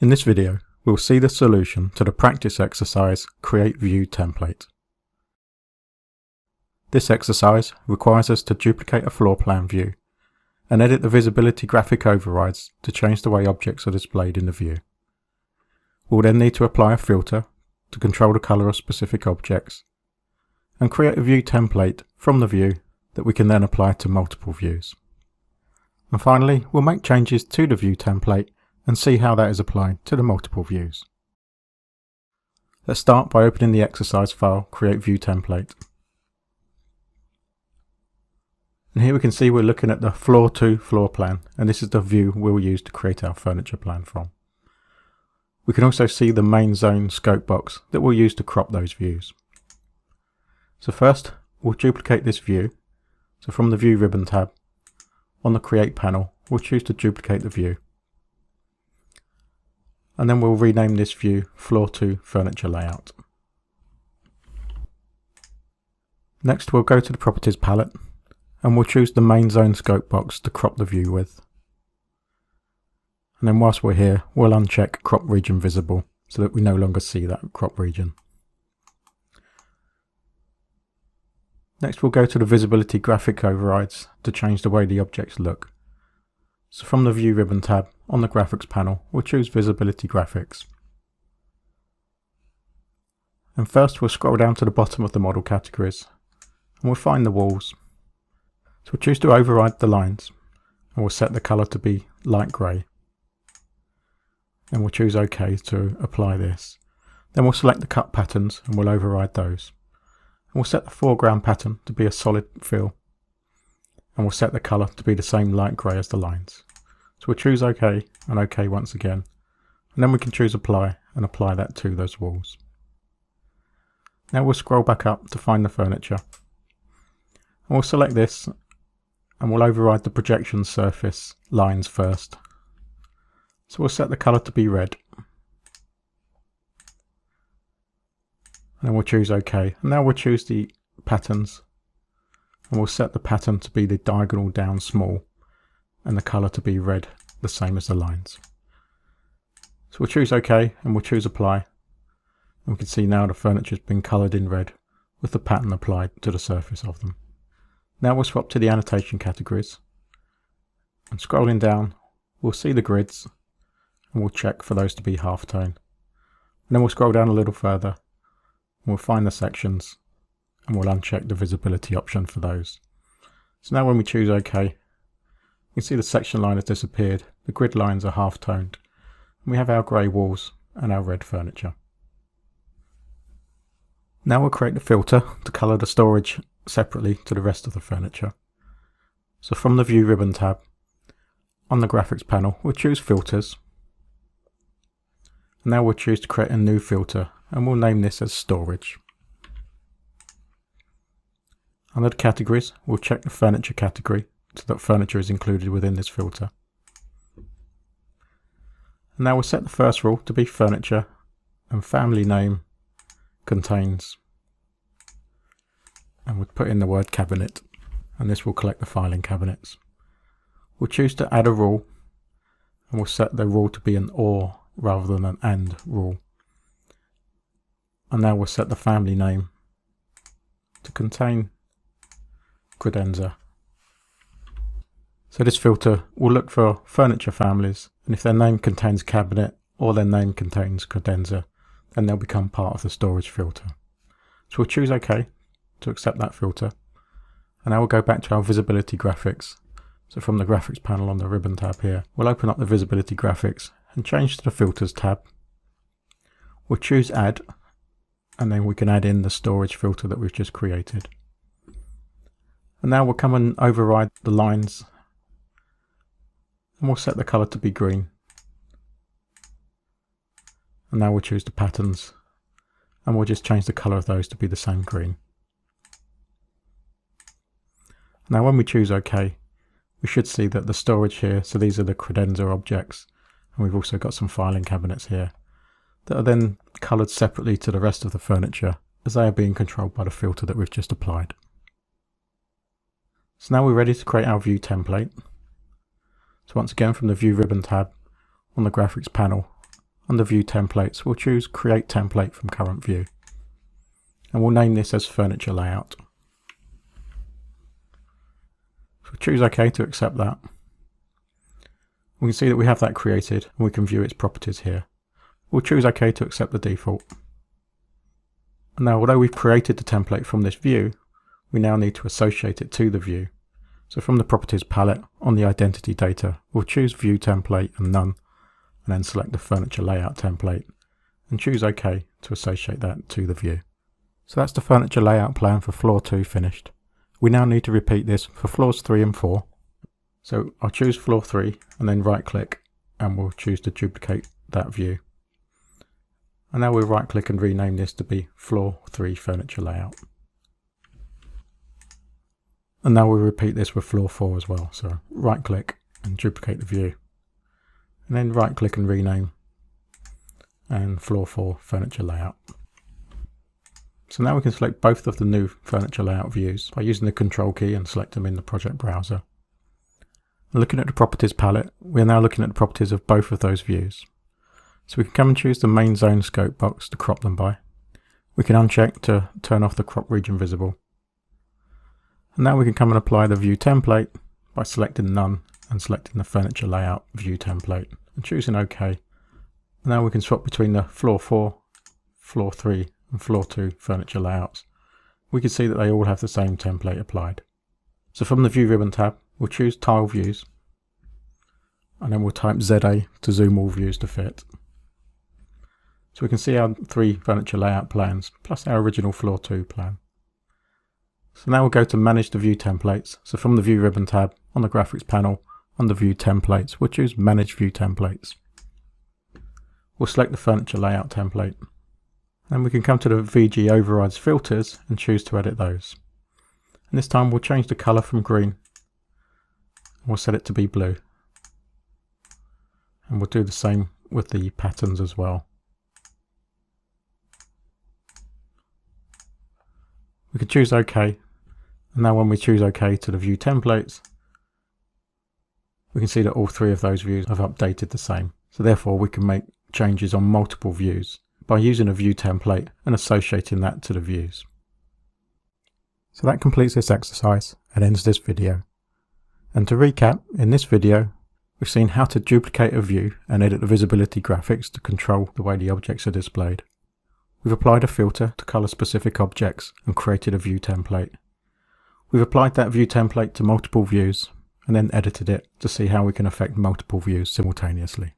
In this video, we'll see the solution to the practice exercise Create View Template. This exercise requires us to duplicate a floor plan view and edit the visibility graphic overrides to change the way objects are displayed in the view. We'll then need to apply a filter to control the colour of specific objects and create a view template from the view that we can then apply to multiple views. And finally, we'll make changes to the view template and see how that is applied to the multiple views. Let's start by opening the exercise file Create View Template. And here we can see we're looking at the Floor 2 floor plan, and this is the view we'll use to create our furniture plan from. We can also see the main zone scope box that we'll use to crop those views. So first, we'll duplicate this view. So from the View ribbon tab, on the Create panel, we'll choose to duplicate the view. And then we'll rename this view Floor 2 Furniture Layout. Next, we'll go to the Properties palette and we'll choose the main zone scope box to crop the view with. And then whilst we're here, we'll uncheck Crop Region Visible so that we no longer see that crop region. Next, we'll go to the Visibility Graphic Overrides to change the way the objects look. So from the View ribbon tab, on the Graphics panel, we'll choose Visibility Graphics. And first we'll scroll down to the bottom of the model categories and we'll find the walls. So we'll choose to override the lines and we'll set the colour to be light grey. And we'll choose OK to apply this. Then we'll select the cut patterns and we'll override those. And we'll set the foreground pattern to be a solid fill. And we'll set the colour to be the same light grey as the lines. So we'll choose OK and OK once again. And then we can choose Apply and apply that to those walls. Now we'll scroll back up to find the furniture. And we'll select this and we'll override the projection surface lines first. So we'll set the colour to be red. And then we'll choose OK. And now we'll choose the patterns. And we'll set the pattern to be the diagonal down small and the colour to be red, the same as the lines. So we'll choose OK and we'll choose Apply. And we can see now the furniture has been coloured in red with the pattern applied to the surface of them. Now we'll swap to the annotation categories. And scrolling down, we'll see the grids and we'll check for those to be halftone. And then we'll scroll down a little further and we'll find the sections. And we'll uncheck the visibility option for those. So now when we choose OK, you can see the section line has disappeared, the grid lines are half-toned, and we have our grey walls and our red furniture. Now we'll create the filter to colour the storage separately to the rest of the furniture. So from the View ribbon tab, on the Graphics panel, we'll choose Filters. And now we'll choose to create a new filter, and we'll name this as Storage. Under the categories, we'll check the furniture category so that furniture is included within this filter. And now we'll set the first rule to be furniture and family name contains. And we'll put in the word cabinet and this will collect the filing cabinets. We'll choose to add a rule and we'll set the rule to be an or rather than an and rule. And now we'll set the family name to contain credenza. So this filter will look for furniture families, and if their name contains cabinet or their name contains credenza, then they'll become part of the storage filter. So we'll choose OK to accept that filter. And now we'll go back to our visibility graphics. So from the graphics panel on the ribbon tab here, we'll open up the visibility graphics and change to the filters tab. We'll choose add, and then we can add in the storage filter that we've just created. And now we'll come and override the lines and we'll set the colour to be green. And now we'll choose the patterns and we'll just change the colour of those to be the same green. Now when we choose OK, we should see that the storage here, so these are the credenza objects, and we've also got some filing cabinets here that are then coloured separately to the rest of the furniture as they are being controlled by the filter that we've just applied. So now we're ready to create our view template. So once again from the View ribbon tab, on the Graphics panel, under View Templates, we'll choose Create Template from Current View. And we'll name this as Furniture Layout. So choose OK to accept that. We can see that we have that created and we can view its properties here. We'll choose OK to accept the default. And now, although we've created the template from this view, we now need to associate it to the view. So from the Properties palette on the Identity data, we'll choose View Template and None, and then select the Furniture Layout template and choose OK to associate that to the view. So that's the furniture layout plan for floor 2 finished. We now need to repeat this for floors 3 and 4. So I'll choose floor 3 and then right click and we'll choose to duplicate that view. And now we'll right click and rename this to be floor 3 furniture layout. And now we'll repeat this with floor 4 as well. So right click and duplicate the view. And then right click and rename and floor 4 furniture layout. So now we can select both of the new furniture layout views by using the Control key and select them in the project browser. And looking at the Properties palette, we are now looking at the properties of both of those views. So we can come and choose the main zone scope box to crop them by. We can uncheck to turn off the crop region visible. And now we can come and apply the view template by selecting None and selecting the furniture layout view template and choosing OK. And now we can swap between the floor 4, floor 3 and floor 2 furniture layouts. We can see that they all have the same template applied. So from the View ribbon tab, we'll choose Tile Views and then we'll type ZA to zoom all views to fit. So we can see our 3 furniture layout plans plus our original floor 2 plan. So now we'll go to Manage the View Templates. So from the View ribbon tab on the Graphics panel, under View Templates, we'll choose Manage View Templates. We'll select the furniture layout template. Then we can come to the VG Overrides filters and choose to edit those. And this time we'll change the colour from green. We'll set it to be blue. And we'll do the same with the patterns as well. We can choose OK. And now when we choose OK to the View Templates, we can see that all 3 of those views have updated the same. So therefore we can make changes on multiple views by using a view template and associating that to the views. So that completes this exercise and ends this video. And to recap, in this video we've seen how to duplicate a view and edit the visibility graphics to control the way the objects are displayed. We've applied a filter to colour specific objects and created a view template. We've applied that view template to multiple views and then edited it to see how we can affect multiple views simultaneously.